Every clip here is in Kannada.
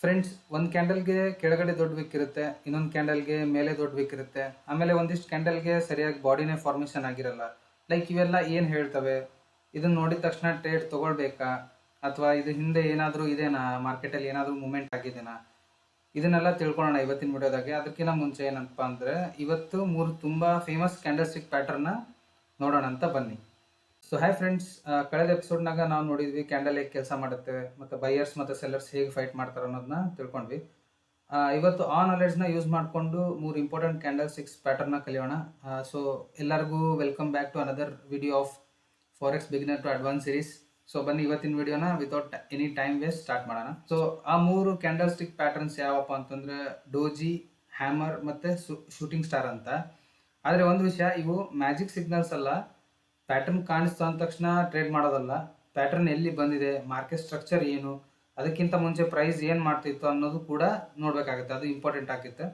ಫ್ರೆಂಡ್ಸ್, ಒಂದು ಕ್ಯಾಂಡಲ್ಗೆ ಕೆಳಗಡೆ ದೊಡ್ಡ ವಿಕ್ ಇರುತ್ತೆ, ಇನ್ನೊಂದು ಕ್ಯಾಂಡಲ್ಗೆ ಮೇಲೆ ದೊಡ್ಡ ವಿಕ್ ಇರುತ್ತೆ. ಆಮೇಲೆ ಒಂದಿಷ್ಟು ಕ್ಯಾಂಡಲ್ಗೆ ಸರಿಯಾಗಿ ಬಾಡಿನೇ ಫಾರ್ಮೇಷನ್ ಆಗಿರಲ್ಲ. ಲೈಕ್ ಇವೆಲ್ಲ ಏನು ಹೇಳ್ತವೆ? ಇದನ್ನ ನೋಡಿದ ತಕ್ಷಣ ಟ್ರೇಡ್ ತೊಗೊಳ್ಬೇಕಾ, ಅಥವಾ ಇದು ಹಿಂದೆ ಏನಾದರೂ ಇದೇನಾ, ಮಾರ್ಕೆಟಲ್ಲಿ ಏನಾದರೂ ಮೂಮೆಂಟ್ ಆಗಿದೆನಾ? ಇದನ್ನೆಲ್ಲ ತಿಳ್ಕೊಳ್ಳೋಣ ಇವತ್ತಿನ ವಿಡಿಯೋದಾಗೆ. ಅದಕ್ಕಿಂತ ಮುಂಚೆ ಏನಪ್ಪ ಅಂದರೆ, ಇವತ್ತು 3 ತುಂಬ ಫೇಮಸ್ ಕ್ಯಾಂಡಲ್ ಸ್ಟಿಕ್ ಪ್ಯಾಟರ್ನ ನೋಡೋಣ ಅಂತ ಬನ್ನಿ. ಸೊ ಹಾಯ್ ಫ್ರೆಂಡ್ಸ್, ಕಳೆದ ಎಪಿಸೋಡ್ನಾಗ ನಾವು ನೋಡಿದ್ವಿ ಕ್ಯಾಂಡಲ್ ಹೇಗೆ ಕೆಲಸ ಮಾಡುತ್ತೆ ಮತ್ತು ಬೈಯರ್ಸ್ ಮತ್ತು ಸೆಲ್ಲರ್ಸ್ ಹೇಗೆ ಫೈಟ್ ಮಾಡ್ತಾರೆ ಅನ್ನೋದನ್ನ ತಿಳ್ಕೊಂಡ್ವಿ. ಇವತ್ತು ಆ ನಾಲೆಡ್ಜ್ನ ಯೂಸ್ ಮಾಡಿಕೊಂಡು 3 ಇಂಪಾರ್ಟೆಂಟ್ ಕ್ಯಾಂಡಲ್ ಸ್ಟಿಕ್ಸ್ ಪ್ಯಾಟರ್ನ ಕಲಿಯೋಣ. ಸೊ ಎಲ್ಲರಿಗೂ welcome back to another video of forex beginner to advance series. So ಬನ್ನಿ ಇವತ್ತಿನ ವಿಡಿಯೋನ without any time waste start ಮಾಡೋಣ. ಸೊ ಆ 3 ಕ್ಯಾಂಡಲ್ ಸ್ಟಿಕ್ ಪ್ಯಾಟರ್ನ್ಸ್ ಯಾವಪ್ಪ ಅಂತಂದರೆ ಡೋಜಿ, ಹ್ಯಾಮರ್ ಮತ್ತು ಶೂಟಿಂಗ್ ಸ್ಟಾರ್ ಅಂತ. ಆದರೆ ಒಂದು ವಿಷಯ, ಇವು ಮ್ಯಾಜಿಕ್ ಸಿಗ್ನಲ್ಸ್ ಅಲ್ಲ. ಪ್ಯಾಟರ್ನ್ ಕಾಣಿಸ್ತು ಅಂದ ತಕ್ಷಣ ಟ್ರೇಡ್ ಮಾಡೋದಲ್ಲ. ಪ್ಯಾಟರ್ನ್ ಎಲ್ಲಿ ಬಂದಿದೆ, ಮಾರ್ಕೆಟ್ ಸ್ಟ್ರಕ್ಚರ್ ಏನು, ಅದಕ್ಕಿಂತ ಮುಂಚೆ ಪ್ರೈಸ್ ಏನು ಮಾಡ್ತಿತ್ತು ಅನ್ನೋದು ಕೂಡ ನೋಡಬೇಕಾಗುತ್ತೆ. ಅದು ಇಂಪಾರ್ಟೆಂಟ್ ಆಗುತ್ತೆ.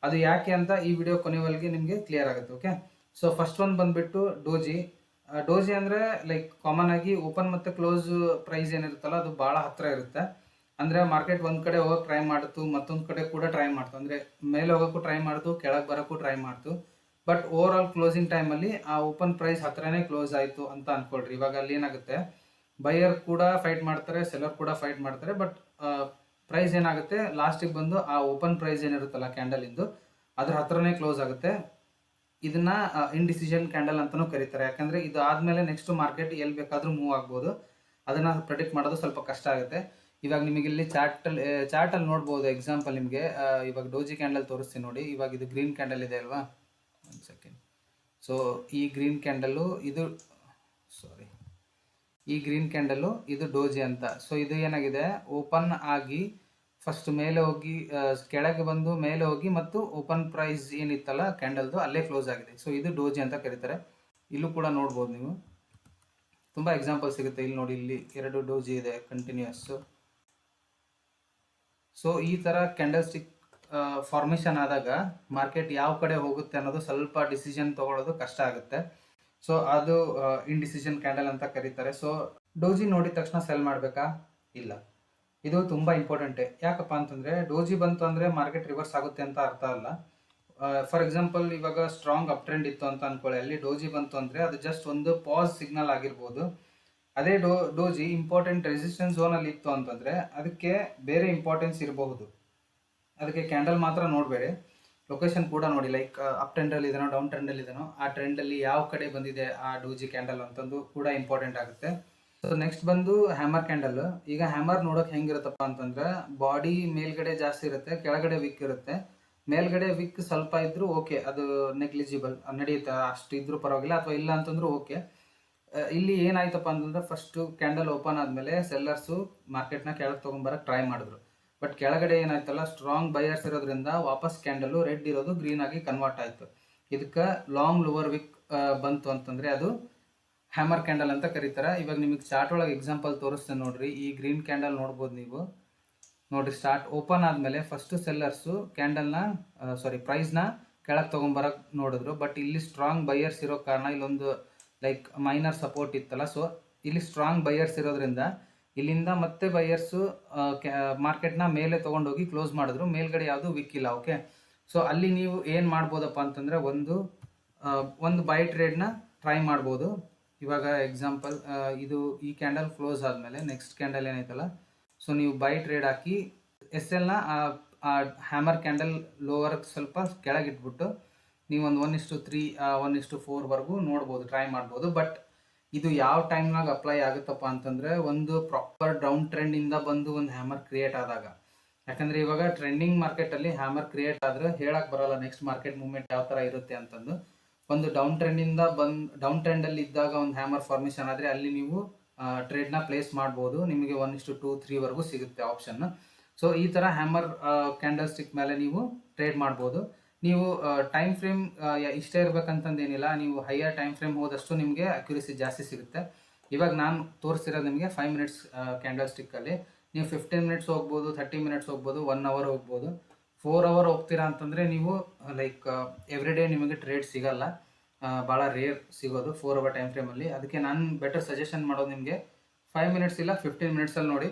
ಅದು ಯಾಕೆ ಅಂತ ಈ ವಿಡಿಯೋ ಕೊನೆವರೆಗೆ ನಿಮಗೆ ಕ್ಲಿಯರ್ ಆಗುತ್ತೆ. ಓಕೆ, ಸೊ ಫಸ್ಟ್ ಒಂದು ಬಂದುಬಿಟ್ಟು ಡೋಜಿ. ಡೋಜಿ ಅಂದರೆ ಲೈಕ್ ಕಾಮನ್ ಆಗಿ ಓಪನ್ ಮತ್ತು ಕ್ಲೋಸ್ ಪ್ರೈಸ್ ಏನಿರುತ್ತಲ್ಲ ಅದು ಭಾಳ ಹತ್ತಿರ ಇರುತ್ತೆ. ಅಂದರೆ ಮಾರ್ಕೆಟ್ ಒಂದು ಕಡೆ ಹೋಗೋಕೆ ಟ್ರೈ ಮಾಡ್ತು, ಮತ್ತೊಂದು ಕಡೆ ಕೂಡ ಟ್ರೈ ಮಾಡ್ತು. ಅಂದರೆ ಮೇಲೆ ಹೋಗೋಕ್ಕೂ ಟ್ರೈ ಮಾಡ್ತು, ಕೆಳಗೆ ಬರೋಕ್ಕೂ ಟ್ರೈ ಮಾಡ್ತು. ಬಟ್ ಓವರ್ ಆಲ್ ಕ್ಲೋಸಿಂಗ್ ಟೈಮಲ್ಲಿ ಆ ಓಪನ್ ಪ್ರೈಸ್ ಹತ್ರನೇ ಕ್ಲೋಸ್ ಆಯಿತು ಅಂತ ಅಂದ್ಕೊಳ್ರಿ. ಇವಾಗ ಅಲ್ಲಿ ಏನಾಗುತ್ತೆ, ಬೈಯರ್ ಕೂಡ ಫೈಟ್ ಮಾಡ್ತಾರೆ, ಸೆಲ್ಲರ್ ಕೂಡ ಫೈಟ್ ಮಾಡ್ತಾರೆ. ಬಟ್ ಪ್ರೈಸ್ ಏನಾಗುತ್ತೆ, ಲಾಸ್ಟಿಗೆ ಬಂದು ಆ ಓಪನ್ ಪ್ರೈಸ್ ಏನಿರುತ್ತಲ್ಲ ಕ್ಯಾಂಡಲಿಂದು, ಅದ್ರ ಹತ್ರನೇ ಕ್ಲೋಸ್ ಆಗುತ್ತೆ. ಇದನ್ನ ಇಂಡಿಸಿಷನ್ ಕ್ಯಾಂಡಲ್ ಅಂತಲೂ ಕರೀತಾರೆ. ಯಾಕಂದರೆ ಇದು ಆದಮೇಲೆ ನೆಕ್ಸ್ಟ್ ಮಾರ್ಕೆಟ್ ಎಲ್ಲಿ ಬೇಕಾದರೂ ಮೂವ್ ಆಗ್ಬೋದು. ಅದನ್ನು ಪ್ರೆಡಿಕ್ಟ್ ಮಾಡೋದು ಸ್ವಲ್ಪ ಕಷ್ಟ ಆಗುತ್ತೆ. ಇವಾಗ ನಿಮಗೆ ಇಲ್ಲಿ ಚಾರ್ಟಲ್ಲಿ ನೋಡ್ಬೋದು. ಎಕ್ಸಾಂಪಲ್ ನಿಮಗೆ ಇವಾಗ ಡೋಜಿ ಕ್ಯಾಂಡಲ್ ತೋರಿಸ್ತೀನಿ ನೋಡಿ. ಇವಾಗ ಇದು ಗ್ರೀನ್ ಕ್ಯಾಂಡಲ್ ಇದೆ ಅಲ್ವಾ, ಒಂದು ಸೆಕೆಂಡ್. ಸೊ ಈ ಗ್ರೀನ್ ಕ್ಯಾಂಡಲ್ಲು ಇದು ಈ ಗ್ರೀನ್ ಕ್ಯಾಂಡಲ್ಲು ಇದು ಡೋಜಿ ಅಂತ. ಸೊ ಇದು ಏನಾಗಿದೆ, ಓಪನ್ ಆಗಿ ಫಸ್ಟ್ ಮೇಲೆ ಹೋಗಿ ಕೆಳಗೆ ಬಂದು ಮೇಲೆ ಹೋಗಿ ಮತ್ತು ಓಪನ್ ಪ್ರೈಸ್ ಏನಿತ್ತಲ್ಲ ಕ್ಯಾಂಡಲ್ದು ಅಲ್ಲೇ ಕ್ಲೋಸ್ ಆಗಿದೆ. ಸೊ ಇದು ಡೋಜಿ ಅಂತ ಕರೀತಾರೆ. ಇಲ್ಲೂ ಕೂಡ ನೋಡ್ಬೋದು ನೀವು, ತುಂಬ ಎಕ್ಸಾಂಪಲ್ ಸಿಗುತ್ತೆ. ಇಲ್ಲಿ ನೋಡಿ, ಇಲ್ಲಿ 2 ಡೋಜಿ ಇದೆ ಕಂಟಿನ್ಯೂಯಸ್ಸು. ಸೊ ಈ ಥರ ಕ್ಯಾಂಡಲ್ ಸ್ಟಿಕ್ ಫಾರ್ಮೇಷನ್ ಆದಾಗ ಮಾರ್ಕೆಟ್ ಯಾವ ಕಡೆ ಹೋಗುತ್ತೆ ಅನ್ನೋದು ಸ್ವಲ್ಪ ಡಿಸಿಷನ್ ತೊಗೊಳ್ಳೋದು ಕಷ್ಟ ಆಗುತ್ತೆ. ಸೊ ಅದು ಇಂಡಿಸಿಷನ್ ಕ್ಯಾಂಡಲ್ ಅಂತ ಕರೀತಾರೆ. ಸೊ ಡೋಜಿ ನೋಡಿದ ತಕ್ಷಣ ಸೆಲ್ ಮಾಡಬೇಕಾ? ಇಲ್ಲ. ಇದು ತುಂಬ ಇಂಪಾರ್ಟೆಂಟೇ. ಯಾಕಪ್ಪ ಅಂತಂದರೆ ಡೋಜಿ ಬಂತು ಅಂದರೆ ಮಾರ್ಕೆಟ್ ರಿವರ್ಸ್ ಆಗುತ್ತೆ ಅಂತ ಅರ್ಥ ಅಲ್ಲ. ಫಾರ್ ಎಕ್ಸಾಂಪಲ್, ಇವಾಗ ಸ್ಟ್ರಾಂಗ್ ಅಪ್ ಟ್ರೆಂಡ್ ಇತ್ತು ಅಂತ ಅಂದ್ಕೊಳ್ಳಿ, ಅಲ್ಲಿ ಡೋಜಿ ಬಂತು ಅಂದರೆ ಅದು ಜಸ್ಟ್ ಒಂದು ಪಾಸ್ ಸಿಗ್ನಲ್ ಆಗಿರ್ಬೋದು. ಅದೇ ಡೋಜಿ ಇಂಪಾರ್ಟೆಂಟ್ ರೆಸಿಸ್ಟೆನ್ಸ್ ಝೋನಲ್ಲಿ ಇತ್ತು ಅಂತಂದರೆ ಅದಕ್ಕೆ ಬೇರೆ ಇಂಪಾರ್ಟೆನ್ಸ್ ಇರಬಹುದು. ಅದಕ್ಕೆ ಕ್ಯಾಂಡಲ್ ಮಾತ್ರ ನೋಡಬೇಡಿ, ಲೊಕೇಶನ್ ಕೂಡ ನೋಡಿ. ಲೈಕ್ ಅಪ್ ಟ್ರೆಂಡಲ್ಲಿ ಇದೆನೋ, ಡೌನ್ ಟ್ರೆಂಡಲ್ಲಿ ಇದೆನೋ, ಆ ಟ್ರೆಂಡಲ್ಲಿ ಯಾವ ಕಡೆ ಬಂದಿದೆ ಆ ಡೋಜಿ ಕ್ಯಾಂಡಲ್ ಅಂತಂದು ಕೂಡ ಇಂಪಾರ್ಟೆಂಟ್ ಆಗುತ್ತೆ. ಸೊ ನೆಕ್ಸ್ಟ್ ಬಂದು ಹ್ಯಾಮರ್ ಕ್ಯಾಂಡಲ್. ಈಗ ಹ್ಯಾಮರ್ ನೋಡೋಕೆ ಹೆಂಗಿರುತ್ತಪ್ಪ ಅಂತಂದರೆ, ಬಾಡಿ ಮೇಲ್ಗಡೆ ಜಾಸ್ತಿ ಇರುತ್ತೆ, ಕೆಳಗಡೆ ವಿಕ್ ಇರುತ್ತೆ. ಮೇಲ್ಗಡೆ ವಿಕ್ ಸ್ವಲ್ಪ ಇದ್ರೂ ಓಕೆ, ಅದು ನೆಗ್ಲಿಜಿಬಲ್, ನಡೆಯುತ್ತೆ, ಅಷ್ಟು ಇದ್ರೂ ಪರವಾಗಿಲ್ಲ. ಅಥವಾ ಇಲ್ಲ ಅಂತಂದ್ರೂ ಓಕೆ. ಇಲ್ಲಿ ಏನಾಯ್ತಪ್ಪ ಅಂತಂದ್ರೆ, ಫಸ್ಟು ಕ್ಯಾಂಡಲ್ ಓಪನ್ ಆದಮೇಲೆ ಸೆಲ್ಲರ್ಸು ಮಾರ್ಕೆಟ್ನ ಕೆಳಗೆ ತೊಗೊಂಬರಕ್ಕೆ ಟ್ರೈ ಮಾಡಿದ್ರು. ಬಟ್ ಕೆಳಗಡೆ ಏನಾಯ್ತಲ್ಲ, ಸ್ಟ್ರಾಂಗ್ ಬೈಯರ್ಸ್ ಇರೋದ್ರಿಂದ ವಾಪಸ್ ಕ್ಯಾಂಡಲ್ಲು ರೆಡ್ ಇರೋದು ಗ್ರೀನ್ ಆಗಿ ಕನ್ವರ್ಟ್ ಆಯಿತು. ಇದಕ್ಕೆ ಲಾಂಗ್ ಲೋವರ್ ವಿಕ್ ಬಂತು ಅಂತಂದರೆ ಅದು ಹ್ಯಾಮರ್ ಕ್ಯಾಂಡಲ್ ಅಂತ ಕರೀತಾರೆ. ಇವಾಗ ನಿಮಗೆ ಚಾರ್ಟ್ ಒಳಗೆ ಎಕ್ಸಾಂಪಲ್ ತೋರಿಸ್ತೇನೆ ನೋಡ್ರಿ. ಈ ಗ್ರೀನ್ ಕ್ಯಾಂಡಲ್ ನೋಡ್ಬೋದು ನೀವು. ನೋಡಿರಿ, ಸ್ಟಾರ್ಟ್ ಓಪನ್ ಆದಮೇಲೆ ಫಸ್ಟು ಸೆಲ್ಲರ್ಸು ಪ್ರೈಸ್ನ ಕೆಳಗೆ ತೊಗೊಂಬರಕ್ಕೆ ನೋಡಿದ್ರು. ಬಟ್ ಇಲ್ಲಿ ಸ್ಟ್ರಾಂಗ್ ಬೈಯರ್ಸ್ ಇರೋ ಕಾರಣ ಇಲ್ಲೊಂದು ಲೈಕ್ ಮೈನರ್ ಸಪೋರ್ಟ್ ಇತ್ತಲ್ಲ. ಸೊ ಇಲ್ಲಿ ಸ್ಟ್ರಾಂಗ್ ಬೈಯರ್ಸ್ ಇರೋದ್ರಿಂದ ಇಲ್ಲಿಂದ ಮತ್ತೆ ಬೈಯರ್ಸು ಮಾರ್ಕೆಟ್ನ ಮೇಲೆ ತೊಗೊಂಡೋಗಿ ಕ್ಲೋಸ್ ಮಾಡಿದ್ರು. ಮೇಲ್ಗಡೆ ಯಾವುದು ವಿಕ್ ಇಲ್ಲ. ಓಕೆ, ಸೊ ಅಲ್ಲಿ ನೀವು ಏನು ಮಾಡ್ಬೋದಪ್ಪ ಅಂತಂದರೆ, ಒಂದು ಬೈ ಟ್ರೇಡ್ನ ಟ್ರೈ ಮಾಡ್ಬೋದು. ಇವಾಗ ಎಕ್ಸಾಂಪಲ್, ಇದು ಈ ಕ್ಯಾಂಡಲ್ ಕ್ಲೋಸ್ ಆದಮೇಲೆ ನೆಕ್ಸ್ಟ್ ಕ್ಯಾಂಡಲ್ ಏನೈತಲ್ಲ, ಸೊ ನೀವು ಬೈ ಟ್ರೇಡ್ ಹಾಕಿ SLನ ಆ ಹ್ಯಾಮರ್ ಕ್ಯಾಂಡಲ್ ಲೋವರ್ಗೆ ಸ್ವಲ್ಪ ಕೆಳಗಿಟ್ಬಿಟ್ಟು ನೀವು ಒಂದು 1:3 1:4ವರೆಗೂ ನೋಡ್ಬೋದು, ಟ್ರೈ ಮಾಡ್ಬೋದು. ಬಟ್ ಇದು ಯಾವ ಟೈಮ್ನಾಗ ಅಪ್ಲೈ ಆಗುತ್ತಪ್ಪ ಅಂತಂದರೆ, ಒಂದು ಪ್ರಾಪರ್ ಡೌನ್ ಟ್ರೆಂಡಿಂದ ಬಂದು ಒಂದು ಹ್ಯಾಮರ್ ಕ್ರಿಯೇಟ್ ಆದಾಗ. ಯಾಕಂದರೆ ಇವಾಗ ಟ್ರೆಂಡಿಂಗ್ ಮಾರ್ಕೆಟಲ್ಲಿ ಹ್ಯಾಮರ್ ಕ್ರಿಯೇಟ್ ಆದರೆ ಹೇಳಕ್ಕೆ ಬರೋಲ್ಲ ನೆಕ್ಸ್ಟ್ ಮಾರ್ಕೆಟ್ ಮೂವ್ಮೆಂಟ್ ಯಾವ ಥರ ಇರುತ್ತೆ ಅಂತಂದು. ಒಂದು ಡೌನ್ ಟ್ರೆಂಡಲ್ಲಿ ಇದ್ದಾಗ ಒಂದು ಹ್ಯಾಮರ್ ಫಾರ್ಮೇಷನ್ ಆದರೆ ಅಲ್ಲಿ ನೀವು ಟ್ರೇಡ್ನ ಪ್ಲೇಸ್ ಮಾಡ್ಬೋದು. ನಿಮಗೆ 1:2 3ವರೆಗೂ ಸಿಗುತ್ತೆ ಆಪ್ಷನ್. ಸೊ ಈ ಥರ ಹ್ಯಾಮರ್ ಕ್ಯಾಂಡಲ್ ಸ್ಟಿಕ್ ಮೇಲೆ ನೀವು ಟ್ರೇಡ್ ಮಾಡ್ಬೋದು. ನೀವು ಟೈಮ್ ಫ್ರೇಮ್ ಇಷ್ಟೇ ಇರಬೇಕಂತಂದೇನಿಲ್ಲ. ನೀವು ಹೈಯರ್ ಟೈಮ್ ಫ್ರೇಮ್ ಹೋದಷ್ಟು ನಿಮಗೆ ಅಕ್ಯುರಸಿ ಜಾಸ್ತಿ ಸಿಗುತ್ತೆ. ಇವಾಗ ನಾನು ತೋರಿಸ್ತಿರೋದು ನಿಮಗೆ 5 ಮಿನಿಟ್ಸ್ ಕ್ಯಾಂಡಲ್ ಸ್ಟಿಕ್ಕಲ್ಲಿ. ನೀವು 15 ಮಿನಿಟ್ಸ್ ಹೋಗ್ಬೋದು, 30 ಮಿನಿಟ್ಸ್ ಹೋಗ್ಬೋದು, 1 ಅವರ್ ಹೋಗ್ಬೋದು. 4 ಅವರ್ ಹೋಗ್ತೀರಾ ಅಂತಂದರೆ ನೀವು ಲೈಕ್ ಎವ್ರಿ ಡೇ ನಿಮಗೆ ಟ್ರೇಡ್ ಸಿಗಲ್ಲ, ಭಾಳ ರೇರ್ ಸಿಗೋದು 4 ಅವರ್ ಟೈಮ್ ಫ್ರೇಮಲ್ಲಿ. ಅದಕ್ಕೆ ನಾನು ಬೆಟರ್ ಸಜೆಷನ್ ಮಾಡೋದು ನಿಮಗೆ 5 ಮಿನಿಟ್ಸ್ ಇಲ್ಲ 15 ಮಿನಿಟ್ಸಲ್ಲಿ ನೋಡಿ.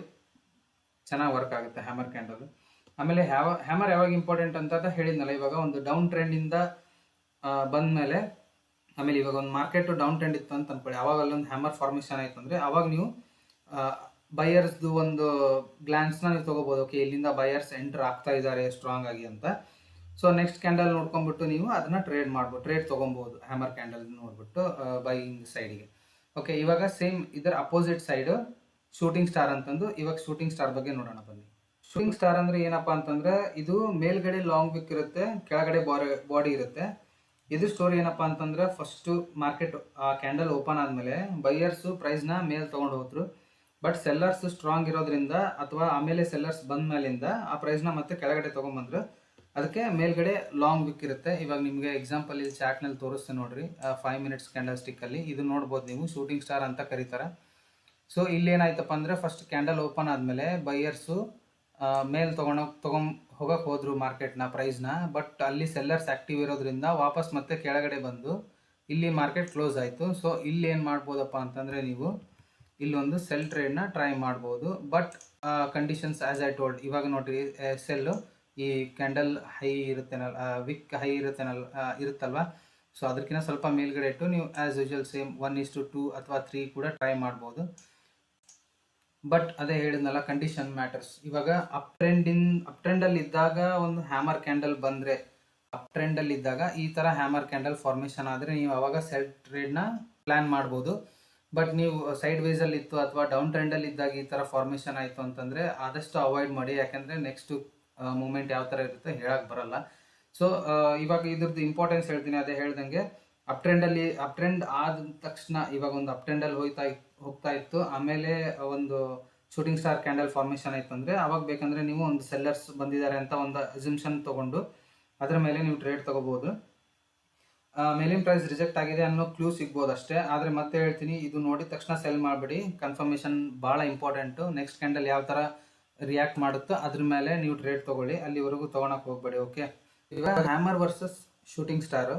ಚೆನ್ನಾಗಿ ವರ್ಕ್ ಆಗುತ್ತೆ ಹ್ಯಾಮರ್ ಕ್ಯಾಂಡಲ್. ಆಮೇಲೆ ಹ್ಯಾಮರ್ ಯಾವಾಗ ಇಂಪಾರ್ಟೆಂಟ್ ಅಂತ ಹೇಳಿದ್ನಲ್ಲ, ಇವಾಗ ಒಂದು ಡೌನ್ ಟ್ರೆಂಡಿಂದ ಬಂದಮೇಲೆ, ಆಮೇಲೆ ಇವಾಗ ಒಂದು ಮಾರ್ಕೆಟು ಡೌನ್ ಟ್ರೆಂಡ್ ಇತ್ತು ಅಂತ ಅನ್ಕೊಳ್ಳಿ, ಅವಾಗ ಅಲ್ಲೊಂದು ಹ್ಯಾಮರ್ ಫಾರ್ಮೇಷನ್ ಆಯಿತು ಅಂದರೆ ಅವಾಗ ನೀವು ಬಯರ್ಸ್ದು ಒಂದು ಗ್ಲಾನ್ಸ್ನ ನೀವು ತೊಗೋಬೋದು. ಓಕೆ, ಇಲ್ಲಿಂದ ಬಯರ್ಸ್ ಎಂಟರ್ ಆಗ್ತಾ ಇದ್ದಾರೆ ಸ್ಟ್ರಾಂಗ್ ಆಗಿ ಅಂತ. ಸೊ ನೆಕ್ಸ್ಟ್ ಕ್ಯಾಂಡಲ್ ನೋಡ್ಕೊಂಡ್ಬಿಟ್ಟು ನೀವು ಅದನ್ನು ಟ್ರೇಡ್ ತೊಗೊಬೋದು ಹ್ಯಾಮರ್ ಕ್ಯಾಂಡಲ್ ನೋಡ್ಬಿಟ್ಟು ಬೈಯಿಂಗ್ ಸೈಡ್ಗೆ. ಓಕೆ, ಇವಾಗ ಸೇಮ್ ಇದರ ಅಪೋಸಿಟ್ ಸೈಡು ಶೂಟಿಂಗ್ ಸ್ಟಾರ್ ಅಂತಂದು, ಇವಾಗ ಶೂಟಿಂಗ್ ಸ್ಟಾರ್ ಬಗ್ಗೆ ನೋಡೋಣ ಬನ್ನಿ. ಶೂಟಿಂಗ್ ಸ್ಟಾರ್ ಅಂದರೆ ಏನಪ್ಪ ಅಂತಂದರೆ, ಇದು ಮೇಲ್ಗಡೆ ಲಾಂಗ್ ವಿಕ್ ಇರುತ್ತೆ, ಕೆಳಗಡೆ ಬಾಡಿ ಇರುತ್ತೆ. ಇದು ಸ್ಟೋರಿ ಏನಪ್ಪ ಅಂತಂದರೆ, ಫಸ್ಟು ಮಾರ್ಕೆಟ್ ಕ್ಯಾಂಡಲ್ ಓಪನ್ ಆದಮೇಲೆ ಬೈಯರ್ಸು ಪ್ರೈಸ್ನ ಮೇಲೆ ತೊಗೊಂಡು ಹೋದ್ರು. ಬಟ್ ಸೆಲ್ಲರ್ಸ್ ಸ್ಟ್ರಾಂಗ್ ಇರೋದ್ರಿಂದ, ಅಥವಾ ಆಮೇಲೆ ಸೆಲ್ಲರ್ಸ್ ಬಂದ ಮೇಲಿಂದ ಆ ಪ್ರೈಸ್ನ ಮತ್ತೆ ಕೆಳಗಡೆ ತೊಗೊಂಬಂದ್ರು. ಅದಕ್ಕೆ ಮೇಲ್ಗಡೆ ಲಾಂಗ್ ವಿಕ್ ಇರುತ್ತೆ. ಇವಾಗ ನಿಮಗೆ ಎಕ್ಸಾಂಪಲ್ ಇಲ್ಲಿ ಚಾರ್ಟ್ನಲ್ಲಿ ತೋರಿಸ್ತೇನೆ ನೋಡ್ರಿ, 5 ಮಿನಿಟ್ಸ್ ಕ್ಯಾಂಡಲ್ ಸ್ಟಿಕ್ಕಲ್ಲಿ ಇದು ನೋಡ್ಬೋದು ನೀವು, ಶೂಟಿಂಗ್ ಸ್ಟಾರ್ ಅಂತ ಕರೀತಾರೆ. ಸೊ ಇಲ್ಲಿ ಏನಾಯ್ತಪ್ಪ ಅಂದರೆ, ಫಸ್ಟ್ ಕ್ಯಾಂಡಲ್ ಓಪನ್ ಆದಮೇಲೆ ಬೈಯರ್ಸು ಮೇಲೆ ಹೋಗಕ್ಕೆ ಹೋದ್ರು ಮಾರ್ಕೆಟ್ನ ಪ್ರೈಸ್ನ. ಬಟ್ ಅಲ್ಲಿ ಸೆಲ್ಲರ್ಸ್ ಆ್ಯಕ್ಟಿವ್ ಇರೋದ್ರಿಂದ ವಾಪಸ್ ಮತ್ತೆ ಕೆಳಗಡೆ ಬಂದು ಇಲ್ಲಿ ಮಾರ್ಕೆಟ್ ಕ್ಲೋಸ್ ಆಯಿತು. ಸೊ ಇಲ್ಲಿ ಏನು ಮಾಡ್ಬೋದಪ್ಪ ಅಂತಂದರೆ, ನೀವು ಇಲ್ಲೊಂದು ಸೆಲ್ ಟ್ರೇಡ್ನ ಟ್ರೈ ಮಾಡ್ಬೋದು. But conditions as I told, ಇವಾಗ ನೋಡ್ರಿ ಸೆಲ್ಲು ಈ ಕ್ಯಾಂಡಲ್ ಹೈ ಇರುತ್ತೇನಲ್ಲ, ವಿಕ್ ಹೈ ಇರುತ್ತಲ್ವ, ಸೊ ಅದಕ್ಕಿಂತ ಸ್ವಲ್ಪ ಮೇಲ್ಗಡೆ ಇಟ್ಟು ನೀವು ಆ್ಯಸ್ ಯೂಶುವಲ್ ಸೇಮ್ 1:2 ಅಥವಾ 3 ಕೂಡ ಟ್ರೈ ಮಾಡ್ಬೋದು. ಬಟ್ ಅದೇ ಹೇಳಿದ್ನಲ್ಲ, ಕಂಡೀಷನ್ ಮ್ಯಾಟರ್ಸ್. ಇವಾಗ ಅಪ್ ಟ್ರೆಂಡಲ್ಲಿ ಇದ್ದಾಗ ಒಂದು ಹ್ಯಾಮರ್ ಕ್ಯಾಂಡಲ್ ಬಂದರೆ, ಅಪ್ ಟ್ರೆಂಡಲ್ಲಿ ಇದ್ದಾಗ ಈ ಥರ ಹ್ಯಾಮರ್ ಕ್ಯಾಂಡಲ್ ಫಾರ್ಮೇಷನ್ ಆದರೆ ನೀವು ಅವಾಗ ಸೆಲ್ ಟ್ರೇಡ್ನ ಪ್ಲ್ಯಾನ್ ಮಾಡ್ಬೋದು. ಬಟ್ ನೀವು ಸೈಡ್ ವೇಸಲ್ಲಿ ಇತ್ತು ಅಥವಾ ಡೌನ್ ಟ್ರೆಂಡಲ್ಲಿ ಇದ್ದಾಗ ಈ ಥರ ಫಾರ್ಮೇಷನ್ ಆಯಿತು ಅಂತಂದರೆ ಆದಷ್ಟು ಅವಾಯ್ಡ್ ಮಾಡಿ. ಯಾಕೆಂದರೆ ನೆಕ್ಸ್ಟು ಮೂಮೆಂಟ್ ಯಾವ ಥರ ಇರುತ್ತೆ ಹೇಳಕ್ಕೆ ಬರಲ್ಲ. ಸೊ ಇವಾಗ ಇದ್ರದ್ದು ಇಂಪಾರ್ಟೆನ್ಸ್ ಹೇಳ್ತೀನಿ. ಅದೇ ಹೇಳ್ದಂಗೆ ಅಪ್ ಟ್ರೆಂಡ್ ಆದ ತಕ್ಷಣ, ಇವಾಗ ಒಂದು ಅಪ್ ಟ್ರೆಂಡಲ್ಲಿ ಹೋಗ್ತಾ ಇತ್ತು, ಆಮೇಲೆ ಒಂದು ಶೂಟಿಂಗ್ ಸ್ಟಾರ್ ಕ್ಯಾಂಡಲ್ ಫಾರ್ಮೇಷನ್ ಆಯಿತು ಅಂದರೆ ಅವಾಗ ಬೇಕಂದರೆ ನೀವು ಒಂದು ಸೆಲ್ಲರ್ಸ್ ಬಂದಿದ್ದಾರೆ ಅಂತ ಒಂದು ಅಸ್ಯೂಮ್ಷನ್ ತೊಗೊಂಡು ಅದರ ಮೇಲೆ ನೀವು ಟ್ರೇಡ್ ತೊಗೋಬೋದು. ಮೇಲಿನ ಪ್ರೈಸ್ ರಿಜೆಕ್ಟ್ ಆಗಿದೆ ಅನ್ನೋ ಕ್ಲೂ ಸಿಗ್ಬೋದು ಅಷ್ಟೇ. ಆದರೆ ಮತ್ತೆ ಹೇಳ್ತೀನಿ, ಇದು ನೋಡಿದ ತಕ್ಷಣ ಸೆಲ್ ಮಾಡಬೇಡಿ, ಕನ್ಫರ್ಮೇಷನ್ ಭಾಳ ಇಂಪಾರ್ಟೆಂಟು. ನೆಕ್ಸ್ಟ್ ಕ್ಯಾಂಡಲ್ ಯಾವ ಥರ ರಿಯಾಕ್ಟ್ ಮಾಡುತ್ತೋ ಅದ್ರ ಮೇಲೆ ನೀವು ಟ್ರೇಡ್ ತೊಗೊಳ್ಳಿ, ಅಲ್ಲಿವರೆಗೂ ತೊಗೊಳಕ್ಕೆ ಹೋಗಬೇಡಿ. ಓಕೆ, ಇವಾಗ ಹ್ಯಾಮರ್ ವರ್ಸಸ್ ಶೂಟಿಂಗ್ ಸ್ಟಾರು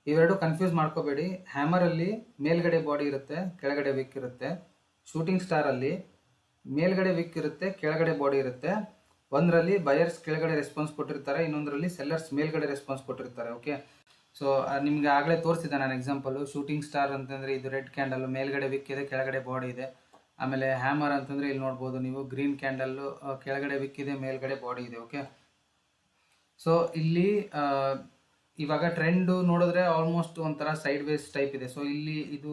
ಇವೆರಡು ಕನ್ಫ್ಯೂಸ್ ಮಾಡ್ಕೋಬೇಡಿ. ಹ್ಯಾಮರಲ್ಲಿ ಮೇಲ್ಗಡೆ ಬಾಡಿ ಇರುತ್ತೆ, ಕೆಳಗಡೆ ವಿಕ್ ಇರುತ್ತೆ. ಶೂಟಿಂಗ್ ಸ್ಟಾರಲ್ಲಿ ಮೇಲ್ಗಡೆ ವಿಕ್ ಇರುತ್ತೆ, ಕೆಳಗಡೆ ಬಾಡಿ ಇರುತ್ತೆ. ಒಂದರಲ್ಲಿ ಬಯರ್ಸ್ ಕೆಳಗಡೆ ರೆಸ್ಪಾನ್ಸ್ ಕೊಟ್ಟಿರ್ತಾರೆ, ಇನ್ನೊಂದರಲ್ಲಿ ಸೆಲ್ಲರ್ಸ್ ಮೇಲ್ಗಡೆ ರೆಸ್ಪಾನ್ಸ್ ಕೊಟ್ಟಿರ್ತಾರೆ. ಓಕೆ, ಸೊ ನಿಮಗೆ ಆಗಲೇ ತೋರಿಸಿದೆ ನಾನು ಎಕ್ಸಾಂಪಲು. ಶೂಟಿಂಗ್ ಸ್ಟಾರ್ ಅಂತಂದರೆ ಇದು ರೆಡ್ ಕ್ಯಾಂಡಲ್, ಮೇಲ್ಗಡೆ ವಿಕ್ ಇದೆ, ಕೆಳಗಡೆ ಬಾಡಿ ಇದೆ. ಆಮೇಲೆ ಹ್ಯಾಮರ್ ಅಂತಂದರೆ ಇಲ್ಲಿ ನೋಡ್ಬೋದು ನೀವು, ಗ್ರೀನ್ ಕ್ಯಾಂಡಲ್ಲು, ಕೆಳಗಡೆ ವಿಕ್ ಇದೆ, ಮೇಲ್ಗಡೆ ಬಾಡಿ ಇದೆ. ಓಕೆ, ಸೊ ಇಲ್ಲಿ ಇವಾಗ ಟ್ರೆಂಡು ನೋಡಿದ್ರೆ ಆಲ್ಮೋಸ್ಟ್ ಒಂಥರ ಸೈಡ್ ವೇಸ್ ಟೈಪ್ ಇದೆ. ಸೊ ಇಲ್ಲಿ ಇದು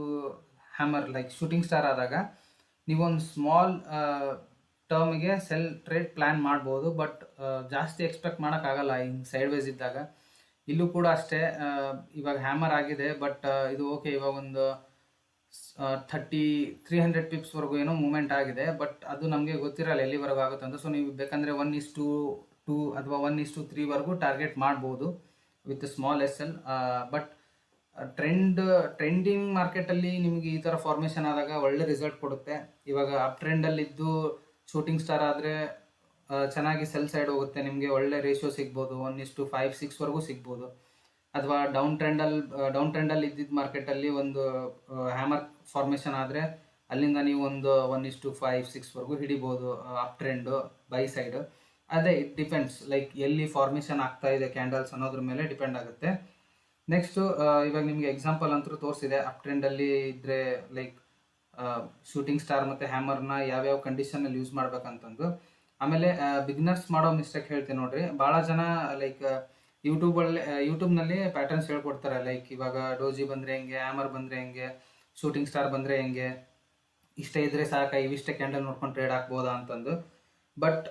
ಹ್ಯಾಮರ್ ಲೈಕ್ ಶೂಟಿಂಗ್ ಸ್ಟಾರ್ ಆದಾಗ ನೀವೊಂದು ಸ್ಮಾಲ್ ಟರ್ಮ್ಗೆ ಸೆಲ್ ಟ್ರೇಡ್ ಪ್ಲ್ಯಾನ್ ಮಾಡ್ಬೋದು. ಬಟ್ ಜಾಸ್ತಿ ಎಕ್ಸ್ಪೆಕ್ಟ್ ಮಾಡೋಕ್ಕಾಗಲ್ಲ ಹಿಂಗೆ ಸೈಡ್ ವೇಸ್ ಇದ್ದಾಗ. ಇಲ್ಲೂ ಕೂಡ ಅಷ್ಟೇ, ಇವಾಗ ಹ್ಯಾಮರ್ ಆಗಿದೆ, ಬಟ್ ಇದು ಓಕೆ, ಇವಾಗ ಒಂದು 300 ಪಿಪ್ಸ್ವರೆಗೂ ಏನೋ ಮೂಮೆಂಟ್ ಆಗಿದೆ. ಬಟ್ ಅದು ನಮಗೆ ಗೊತ್ತಿರಲ್ಲ ಎಲ್ಲಿವರೆಗೂ ಆಗುತ್ತೆ ಅಂತ. ಸೊ ನೀವು ಬೇಕಂದರೆ 1:2 ಅಥವಾ 1:3ವರೆಗೂ ಟಾರ್ಗೆಟ್ ಮಾಡ್ಬೋದು with small SL. But trending ಮಾರ್ಕೆಟಲ್ಲಿ ನಿಮಗೆ ಈ ಥರ ಫಾರ್ಮೇಷನ್ ಆದಾಗ ಒಳ್ಳೆ ರಿಸಲ್ಟ್ ಕೊಡುತ್ತೆ. ಇವಾಗ ಅಪ್ ಟ್ರೆಂಡಲ್ಲಿದ್ದು ಶೂಟಿಂಗ್ ಸ್ಟಾರ್ ಆದರೆ ಚೆನ್ನಾಗಿ ಸೆಲ್ ಸೈಡ್ ಹೋಗುತ್ತೆ, ನಿಮಗೆ ಒಳ್ಳೆ ರೇಷಿಯೋ ಸಿಗ್ಬೋದು, 1:5, 6ವರೆಗೂ ಸಿಗ್ಬೋದು. ಅಥವಾ ಡೌನ್ ಟ್ರೆಂಡಲ್ಲಿ ಇದ್ದಿದ್ದ ಮಾರ್ಕೆಟಲ್ಲಿ ಒಂದು ಹ್ಯಾಮರ್ ಫಾರ್ಮೇಷನ್ ಆದರೆ ಅಲ್ಲಿಂದ ನೀವು ಒಂದು 1:5, 6ವರೆಗೂ ಹಿಡಿಬೋದು ಅಪ್ ಟ್ರೆಂಡು ಬೈ ಸೈಡು. ಅದೇ ಇಟ್ ಡಿಪೆಂಡ್ಸ್, ಲೈಕ್ ಎಲ್ಲಿ ಫಾರ್ಮೇಷನ್ ಆಗ್ತಾ ಇದೆ ಕ್ಯಾಂಡಲ್ಸ್ ಅನ್ನೋದ್ರ ಮೇಲೆ ಡಿಪೆಂಡ್ ಆಗುತ್ತೆ. ನೆಕ್ಸ್ಟು ಇವಾಗ ನಿಮಗೆ ಎಕ್ಸಾಂಪಲ್ ಅಂತೂ ತೋರಿಸಿದೆ ಅಪ್ ಟ್ರೆಂಡಲ್ಲಿ ಇದ್ದರೆ, ಲೈಕ್ ಶೂಟಿಂಗ್ ಸ್ಟಾರ್ ಮತ್ತು ಹ್ಯಾಮರ್ನ ಯಾವ್ಯಾವ ಕಂಡೀಷನಲ್ಲಿ ಯೂಸ್ ಮಾಡ್ಬೇಕಂತಂದು. ಆಮೇಲೆ ಬಿಗ್ನರ್ಸ್ ಮಾಡೋ ಮಿಸ್ಟೇಕ್ ಹೇಳ್ತೀನಿ ನೋಡ್ರಿ. ಭಾಳ ಜನ ಲೈಕ್ ಯೂಟ್ಯೂಬ್ನಲ್ಲಿ ಪ್ಯಾಟರ್ನ್ಸ್ ಹೇಳ್ಕೊಡ್ತಾರೆ, ಲೈಕ್ ಇವಾಗ ಡೋಜಿ ಬಂದರೆ ಹೆಂಗೆ, ಹ್ಯಾಮರ್ ಬಂದರೆ ಹೆಂಗೆ, ಶೂಟಿಂಗ್ ಸ್ಟಾರ್ ಬಂದರೆ ಹೆಂಗೆ, ಇಷ್ಟೇ ಇದ್ದರೆ ಸಾಕ, ಇವಿಷ್ಟೇ ಕ್ಯಾಂಡಲ್ ನೋಡ್ಕೊಂಡು ಟ್ರೇಡ್ ಹಾಕ್ಬೋದಾ ಅಂತಂದು. ಬಟ್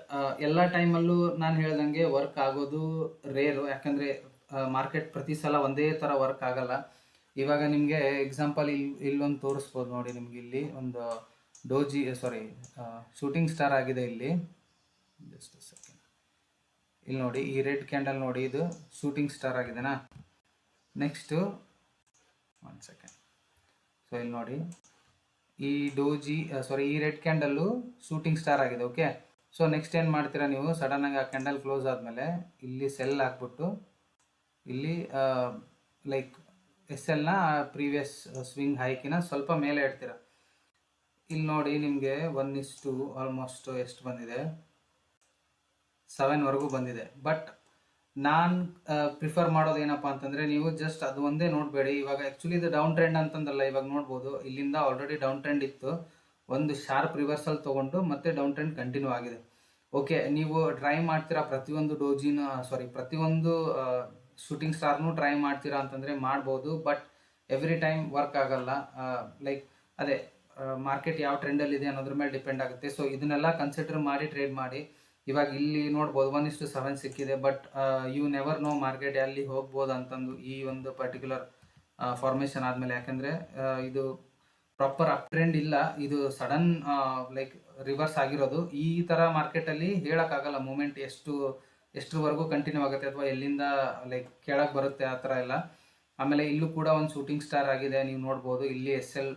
ಎಲ್ಲ ಟೈಮಲ್ಲೂ ನಾನು ಹೇಳ್ದಂಗೆ ವರ್ಕ್ ಆಗೋದು ರೇರು. ಯಾಕಂದರೆ ಮಾರ್ಕೆಟ್ ಪ್ರತಿ ಸಲ ಒಂದೇ ಥರ ವರ್ಕ್ ಆಗಲ್ಲ. ಇವಾಗ ನಿಮಗೆ ಎಕ್ಸಾಂಪಲ್ ಇಲ್ಲೊಂದು ತೋರಿಸ್ಬೋದು ನೋಡಿ, ನಿಮ್ಗೆ ಇಲ್ಲಿ ಒಂದು ಶೂಟಿಂಗ್ ಸ್ಟಾರ್ ಆಗಿದೆ ಇಲ್ಲಿ. ಜಸ್ಟ್ ಸೆಕೆಂಡ್, ಇಲ್ಲಿ ನೋಡಿ ಈ ರೆಡ್ ಕ್ಯಾಂಡಲ್ ನೋಡಿ, ಇದು ಶೂಟಿಂಗ್ ಸ್ಟಾರ್ ಆಗಿದೆನಾ. Next 1 second. ಸೊ ಇಲ್ಲಿ ನೋಡಿ ಈ ರೆಡ್ ಕ್ಯಾಂಡಲ್ಲು ಶೂಟಿಂಗ್ ಸ್ಟಾರ್ ಆಗಿದೆ. ಓಕೆ, ಸೊ ನೆಕ್ಸ್ಟ್ ಏನು ಮಾಡ್ತೀರಾ ನೀವು, ಸಡನ್ನಾಗಿ ಆ ಕ್ಯಾಂಡಲ್ ಕ್ಲೋಸ್ ಆದಮೇಲೆ ಇಲ್ಲಿ ಸೆಲ್ ಹಾಕ್ಬಿಟ್ಟು ಇಲ್ಲಿ ಲೈಕ್ SLನ ಪ್ರೀವಿಯಸ್ ಸ್ವಿಂಗ್ ಹೈಕಿನ ಸ್ವಲ್ಪ ಮೇಲೆ ಇಡ್ತೀರ. ಇಲ್ಲಿ ನೋಡಿ ನಿಮಗೆ 1:2 ಆಲ್ಮೋಸ್ಟ್ ಎಷ್ಟು ಬಂದಿದೆ, 7ವರೆಗೂ ಬಂದಿದೆ. ಬಟ್ ನಾನು ಪ್ರಿಫರ್ ಮಾಡೋದು ಏನಪ್ಪ ಅಂತಂದರೆ, ನೀವು ಜಸ್ಟ್ ಅದು ಒಂದೇ ನೋಡಬೇಡಿ. ಇವಾಗ ಆ್ಯಕ್ಚುಲಿ ಇದು ಡೌನ್ ಟ್ರೆಂಡ್ ಅಂತಂದಲ್ಲ, ಇವಾಗ ನೋಡ್ಬೋದು ಇಲ್ಲಿಂದ ಆಲ್ರೆಡಿ ಡೌನ್ ಟ್ರೆಂಡ್ ಇತ್ತು, ಒಂದು ಶಾರ್ಪ್ ರಿವರ್ಸಲ್ ತೊಗೊಂಡು ಮತ್ತೆ ಡೌನ್ ಟ್ರೆಂಡ್ ಕಂಟಿನ್ಯೂ ಆಗಿದೆ. ಓಕೆ, ನೀವು ಟ್ರೈ ಮಾಡ್ತೀರಾ ಪ್ರತಿಯೊಂದು ಪ್ರತಿಯೊಂದು ಶೂಟಿಂಗ್ ಸ್ಟಾರ್ನು ಟ್ರೈ ಮಾಡ್ತೀರಾ ಅಂತಂದರೆ ಮಾಡ್ಬೋದು, ಬಟ್ ಎವ್ರಿ ಟೈಮ್ ವರ್ಕ್ ಆಗಲ್ಲ. ಲೈಕ್ ಅದೇ ಮಾರ್ಕೆಟ್ ಯಾವ ಟ್ರೆಂಡಲ್ಲಿದೆ ಅನ್ನೋದ್ರ ಮೇಲೆ ಡಿಪೆಂಡ್ ಆಗುತ್ತೆ. ಸೊ ಇದನ್ನೆಲ್ಲ ಕನ್ಸಿಡರ್ ಮಾಡಿ ಟ್ರೇಡ್ ಮಾಡಿ. ಇವಾಗ ಇಲ್ಲಿ ನೋಡ್ಬೋದು 1:7 ಸಿಕ್ಕಿದೆ, but you never know market ಎಲ್ಲಿ ಹೋಗ್ಬೋದು ಅಂತಂದು ಈ ಒಂದು ಪರ್ಟಿಕ್ಯುಲರ್ ಫಾರ್ಮೇಷನ್ ಆದಮೇಲೆ. ಯಾಕೆಂದರೆ ಇದು ಪ್ರಾಪರ್ ಅಪ್ ಟ್ರೆಂಡ್ ಇಲ್ಲ, ಇದು ಸಡನ್ ಲೈಕ್ ರಿವರ್ಸ್ ಆಗಿರೋದು. ಈ ಥರ ಮಾರ್ಕೆಟಲ್ಲಿ ಹೇಳೋಕ್ಕಾಗಲ್ಲ ಮೂಮೆಂಟ್ ಎಷ್ಟರವರೆಗೂ ಕಂಟಿನ್ಯೂ ಆಗುತ್ತೆ ಅಥವಾ ಎಲ್ಲಿಂದ ಲೈಕ್ ಕೆಳಗೆ ಬರುತ್ತೆ ಆ ಥರ ಎಲ್ಲ. ಆಮೇಲೆ ಇಲ್ಲೂ ಕೂಡ ಒಂದು ಶೂಟಿಂಗ್ ಸ್ಟಾರ್ ಆಗಿದೆ, ನೀವು ನೋಡ್ಬೋದು ಇಲ್ಲಿ SL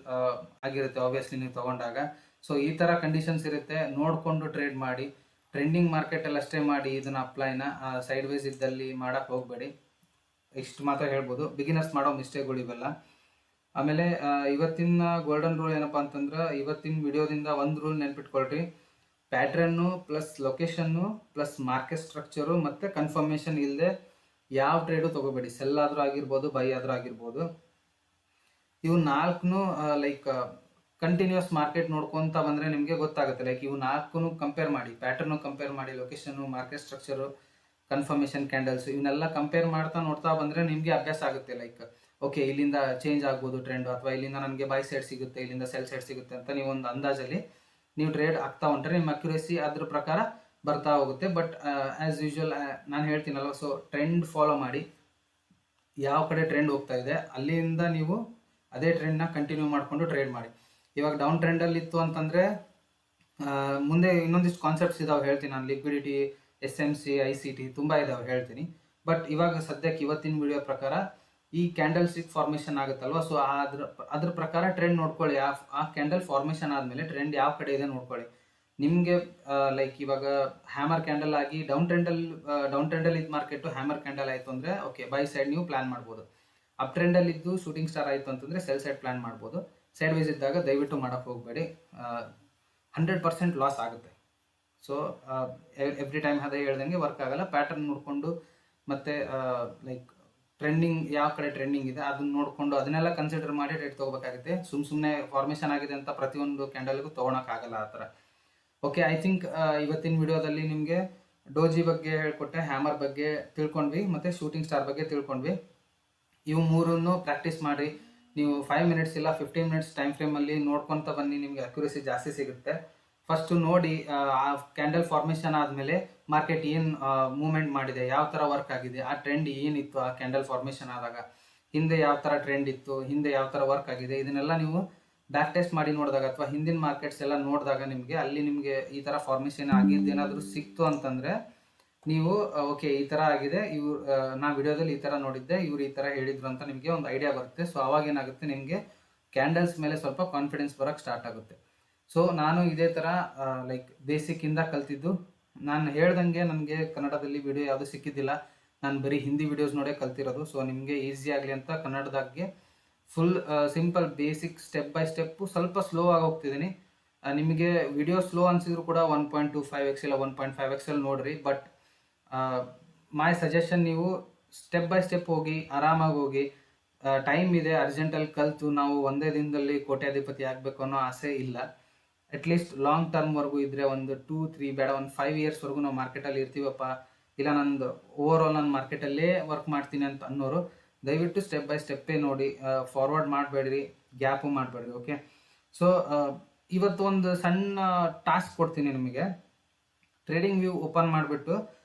ಆಗಿರುತ್ತೆ ಆಬ್ವಿಯಸ್ಲಿ ನೀವು ತೊಗೊಂಡಾಗ. ಸೊ ಈ ಥರ ಕಂಡೀಷನ್ಸ್ ಇರುತ್ತೆ, ನೋಡಿಕೊಂಡು ಟ್ರೇಡ್ ಮಾಡಿ. ಟ್ರೆಂಡಿಂಗ್ ಮಾರ್ಕೆಟಲ್ಲಿ ಅಷ್ಟೇ ಮಾಡಿ ಇದನ್ನು ಅಪ್ಲೈನ, ಸೈಡ್ ವೇಸ್ ಇದ್ದಲ್ಲಿ ಮಾಡೋಕ್ಕೆ ಹೋಗಬೇಡಿ. ಇಷ್ಟು ಮಾತ್ರ ಹೇಳ್ಬೋದು, ಬಿಗಿನರ್ಸ್ ಮಾಡೋ ಮಿಸ್ಟೇಕ್ಗಳು ಇವೆಲ್ಲ. ಆಮೇಲೆ ಇವತ್ತಿನ ಗೋಲ್ಡನ್ ರೂಲ್ ಏನಪ್ಪ ಅಂತಂದ್ರೆ, ಇವತ್ತಿನ ವಿಡಿಯೋದಿಂದ ಒಂದು ರೂಲ್ ನೆನ್ಪಿಟ್ಕೊಳ್ರಿ, pattern plus location plus market structure ಮತ್ತು ಕನ್ಫರ್ಮೇಷನ್ ಇಲ್ಲದೆ ಯಾವ ಟ್ರೇಡು ತೊಗೋಬೇಡಿ. ಸೆಲ್ ಆದರೂ ಆಗಿರ್ಬೋದು, ಬೈ ಆದರೂ ಆಗಿರ್ಬೋದು. ಇವು ನಾಲ್ಕು ಲೈಕ್ ಕಂಟಿನ್ಯೂಸ್ ಮಾರ್ಕೆಟ್ ನೋಡ್ಕೊತ ಬಂದರೆ ನಿಮಗೆ ಗೊತ್ತಾಗುತ್ತೆ. ಲೈಕ್ ಇವು ನಾಲ್ಕು ಕಂಪೇರ್ ಮಾಡಿ, ಪ್ಯಾಟರ್ನು ಕಂಪೇರ್ ಮಾಡಿ, location, market structure, confirmation candles, ಇವನ್ನೆಲ್ಲ ಕಂಪೇರ್ ಮಾಡ್ತಾ ನೋಡ್ತಾ ಬಂದರೆ ನಿಮಗೆ ಅಭ್ಯಾಸ ಆಗುತ್ತೆ. ಲೈಕ್ ಓಕೆ, ಇಲ್ಲಿಂದ ಚೇಂಜ್ ಆಗ್ಬೋದು ಟ್ರೆಂಡು, ಅಥವಾ ಇಲ್ಲಿಂದ ನನಗೆ ಬೈ ಸೈಡ್ ಸಿಗುತ್ತೆ, ಇಲ್ಲಿಂದ ಸೆಲ್ ಸೈಡ್ ಸಿಗುತ್ತೆ ಅಂತ ನೀವು ಒಂದು ಅಂದಾಜಲ್ಲಿ ನೀವು ಟ್ರೇಡ್ ಆಗ್ತಾ ಹೊಂಟ್ರೆ ನಿಮ್ಮ ಅಕ್ಯುರೇಸಿ ಅದ್ರ ಪ್ರಕಾರ ಬರ್ತಾ ಹೋಗುತ್ತೆ. ಬಟ್ ಆ್ಯಸ್ ಯೂಶ್ವಲ್ ನಾನು ಹೇಳ್ತೀನಲ್ಲ, ಸೊ ಟ್ರೆಂಡ್ ಫಾಲೋ ಮಾಡಿ. ಯಾವ ಕಡೆ ಟ್ರೆಂಡ್ ಹೋಗ್ತಾ ಇದೆ ಅಲ್ಲಿಂದ ನೀವು ಅದೇ ಟ್ರೆಂಡ್ನ ಕಂಟಿನ್ಯೂ ಮಾಡಿಕೊಂಡು ಟ್ರೇಡ್ ಮಾಡಿ. ಇವಾಗ ಡೌನ್ ಟ್ರೆಂಡಲ್ಲಿ ಇತ್ತು ಅಂತಂದರೆ ಮುಂದೆ ಇನ್ನೊಂದಿಷ್ಟು ಕಾನ್ಸೆಪ್ಟ್ಸ್ ಇದಾವೆ ಹೇಳ್ತೀನಿ ನಾನು, ಲಿಕ್ವಿಡಿಟಿ, SMC, ICT ತುಂಬ ಇದಾವೆ ಹೇಳ್ತೀನಿ. ಬಟ್ ಇವಾಗ ಸದ್ಯಕ್ಕೆ ಇವತ್ತಿನ ವಿಡಿಯೋ ಪ್ರಕಾರ ಈ ಕ್ಯಾಂಡಲ್ ಸ್ಟಿಕ್ ಫಾರ್ಮೇಷನ್ ಆಗುತ್ತಲ್ವ, ಸೊ ಅದ್ರ ಪ್ರಕಾರ ಟ್ರೆಂಡ್ ನೋಡ್ಕೊಳ್ಳಿ. ಆ ಕ್ಯಾಂಡಲ್ ಫಾರ್ಮೇಷನ್ ಆದಮೇಲೆ ಟ್ರೆಂಡ್ ಯಾವ ಕಡೆ ಇದೆ ನೋಡ್ಕೊಳ್ಳಿ. ನಿಮಗೆ ಲೈಕ್ ಇವಾಗ ಹ್ಯಾಮರ್ ಕ್ಯಾಂಡಲ್ ಆಗಿ ಡೌನ್ ಟ್ರೆಂಡಲ್ಲಿ ಇದ್ದು ಮಾರ್ಕೆಟು ಹ್ಯಾಮರ್ ಕ್ಯಾಂಡಲ್ ಆಯಿತು ಅಂದರೆ ಓಕೆ, ಬೈ ಸೈಡ್ ನೀವು ಪ್ಲಾನ್ ಮಾಡ್ಬೋದು. ಅಪ್ ಟ್ರೆಂಡಲ್ಲಿ ಇದ್ದು ಶೂಟಿಂಗ್ ಸ್ಟಾರ್ ಆಯಿತು ಅಂತಂದರೆ ಸೆಲ್ ಸೈಡ್ ಪ್ಲಾನ್ ಮಾಡ್ಬೋದು. ಸೈಡ್ ವೈಸ್ ಇದ್ದಾಗ ದಯವಿಟ್ಟು ಮಾಡೋಕ್ಕೆ ಹೋಗಬೇಡಿ, 100% ಲಾಸ್ ಆಗುತ್ತೆ. ಸೊ ಎವ್ರಿ ಟೈಮ್ ಅದೇ ಹೇಳ್ದಂಗೆ ವರ್ಕ್ ಆಗಲ್ಲ. ಪ್ಯಾಟರ್ನ್ ನೋಡಿಕೊಂಡು ಮತ್ತು ಲೈಕ್ ಟ್ರೆಂಡಿಂಗ್ ಯಾವ ಕಡೆ ಟ್ರೆಂಡಿಂಗ್ ಇದೆ ಅದನ್ನ ನೋಡಿಕೊಂಡು ಅದನ್ನೆಲ್ಲ ಕನ್ಸಿಡರ್ ಮಾಡಿ ಟ್ರೇಡ್ ತೊಗೋಬೇಕಾಗುತ್ತೆ. ಸುಮ್ಮನೆ ಫಾರ್ಮೇಷನ್ ಆಗಿದೆ ಅಂತ ಪ್ರತಿಯೊಂದು ಕ್ಯಾಂಡಲ್ಗೂ ತೊಗೊಳಕ್ಕಾಗಲ್ಲ ಆ ಥರ. ಓಕೆ, ಐ ಥಿಂಕ್ ಇವತ್ತಿನ ವಿಡಿಯೋದಲ್ಲಿ ನಿಮಗೆ ಡೋಜಿ ಬಗ್ಗೆ ಹೇಳ್ಕೊಟ್ಟೆ, ಹ್ಯಾಮರ್ ಬಗ್ಗೆ ತಿಳ್ಕೊಂಡ್ವಿ, ಮತ್ತು ಶೂಟಿಂಗ್ ಸ್ಟಾರ್ ಬಗ್ಗೆ ತಿಳ್ಕೊಂಡ್ವಿ. ಇವು ಮೂರನ್ನು ಪ್ರಾಕ್ಟೀಸ್ ಮಾಡಿ. ನೀವು 5 ಮಿನಿಟ್ಸ್ ಇಲ್ಲ 15 ಮಿನಿಟ್ಸ್ ಟೈಮ್ ಫ್ರೇಮಲ್ಲಿ ನೋಡ್ಕೊತ ಬನ್ನಿ, ನಿಮಗೆ ಅಕ್ಯುರೇಸಿ ಜಾಸ್ತಿ ಸಿಗುತ್ತೆ. ಫಸ್ಟು ನೋಡಿ ಆ ಕ್ಯಾಂಡಲ್ ಫಾರ್ಮೇಷನ್ ಆದಮೇಲೆ ಮಾರ್ಕೆಟ್ ಏನು ಮೂವ್ಮೆಂಟ್ ಮಾಡಿದೆ, ಯಾವ ಥರ ವರ್ಕ್ ಆಗಿದೆ, ಆ ಟ್ರೆಂಡ್ ಏನಿತ್ತು ಆ ಕ್ಯಾಂಡಲ್ ಫಾರ್ಮೇಷನ್ ಆದಾಗ, ಹಿಂದೆ ಯಾವ ಥರ ಟ್ರೆಂಡ್ ಇತ್ತು, ಹಿಂದೆ ಯಾವ ಥರ ವರ್ಕ್ ಆಗಿದೆ, ಇದನ್ನೆಲ್ಲ ನೀವು ಬ್ಯಾಕ್ ಟೆಸ್ಟ್ ಮಾಡಿ ನೋಡಿದಾಗ ಅಥವಾ ಹಿಂದಿನ ಮಾರ್ಕೆಟ್ಸ್ ಎಲ್ಲ ನೋಡಿದಾಗ ನಿಮಗೆ ಈ ಥರ ಫಾರ್ಮೇಷನ್ ಆಗಿದ್ದೇನಾದರೂ ಸಿಕ್ತು ಅಂತಂದರೆ ನೀವು ಓಕೆ ಈ ಥರ ಆಗಿದೆ, ನಾ ವಿಡಿಯೋದಲ್ಲಿ ಈ ಥರ ನೋಡಿದ್ದೆ, ಇವ್ರು ಈ ಥರ ಹೇಳಿದ್ರು ಅಂತ ನಿಮಗೆ ಒಂದು ಐಡಿಯಾ ಬರುತ್ತೆ. ಸೊ ಅವಾಗ ಏನಾಗುತ್ತೆ, ನಿಮಗೆ ಕ್ಯಾಂಡಲ್ಸ್ ಮೇಲೆ ಸ್ವಲ್ಪ ಕಾನ್ಫಿಡೆನ್ಸ್ ಬರೋಕ್ಕೆ ಸ್ಟಾರ್ಟ್ ಆಗುತ್ತೆ. ಸೊ ನಾನು ಇದೇ ಥರ ಲೈಕ್ ಬೇಸಿಕ್ಕಿಂದ ಕಲ್ತಿದ್ದು. ನಾನು ಹೇಳ್ದಂಗೆ ನನಗೆ ಕನ್ನಡದಲ್ಲಿ ವಿಡಿಯೋ ಯಾವುದೂ ಸಿಕ್ಕಿದ್ದಿಲ್ಲ, ನಾನು ಬರೀ ಹಿಂದಿ ವಿಡಿಯೋಸ್ ನೋಡೇ ಕಲ್ತಿರೋದು. ಸೊ ನಿಮಗೆ ಈಸಿ ಆಗಲಿ ಅಂತ ಕನ್ನಡದಾಗೆ full simple basic step by step ಸ್ವಲ್ಪ ಸ್ಲೋ ಆಗಿ ಹೋಗ್ತಿದ್ದೀನಿ. ನಿಮಗೆ ವಿಡಿಯೋ ಸ್ಲೋ ಅನಿಸಿದ್ರು ಕೂಡ 1.25x ಇಲ್ಲ 1.5x ನೋಡಿರಿ. ಬಟ್ ಮೈ ಸಜೆಷನ್, ನೀವು ಸ್ಟೆಪ್ ಬೈ ಸ್ಟೆಪ್ ಹೋಗಿ, ಆರಾಮಾಗಿ ಹೋಗಿ. ಟೈಮ್ ಇದೆ, ಅರ್ಜೆಂಟಲ್ಲಿ ಕಲಿತು ನಾವು ಒಂದೇ ದಿನದಲ್ಲಿ ಕೋಟ್ಯಾಧಿಪತಿ ಆಗಬೇಕು ಅನ್ನೋ ಆಸೆ ಇಲ್ಲ. ಅಟ್ಲೀಸ್ಟ್ ಲಾಂಗ್ ಟರ್ಮ್ವರೆಗೂ ಇದ್ದರೆ ಒಂದು 2-3 ಬೇಡ, ಒಂದು 5 ಇಯರ್ಸ್ವರೆಗೂ ನಾವು ಮಾರ್ಕೆಟಲ್ಲಿ ಇರ್ತೀವಪ್ಪ, ಇಲ್ಲ ನಂದು ಓವರಾಲ್ ನಾನು ಮಾರ್ಕೆಟಲ್ಲೇ ವರ್ಕ್ ಮಾಡ್ತೀನಿ ಅಂತ ಅನ್ನೋರು ದಯವಿಟ್ಟು ಸ್ಟೆಪ್ ಬೈ ಸ್ಟೆಪ್ಪೇ ನೋಡಿ, ಫಾರ್ವರ್ಡ್ ಮಾಡಬೇಡ್ರಿ, ಗ್ಯಾಪು ಮಾಡಬೇಡ್ರಿ. ಓಕೆ, ಸೊ ಇವತ್ತು ಒಂದು ಸಣ್ಣ ಟಾಸ್ಕ್ ಕೊಡ್ತೀನಿ ನಿಮಗೆ. ಟ್ರೇಡಿಂಗ್ ವ್ಯೂ ಓಪನ್ ಮಾಡಿಬಿಟ್ಟು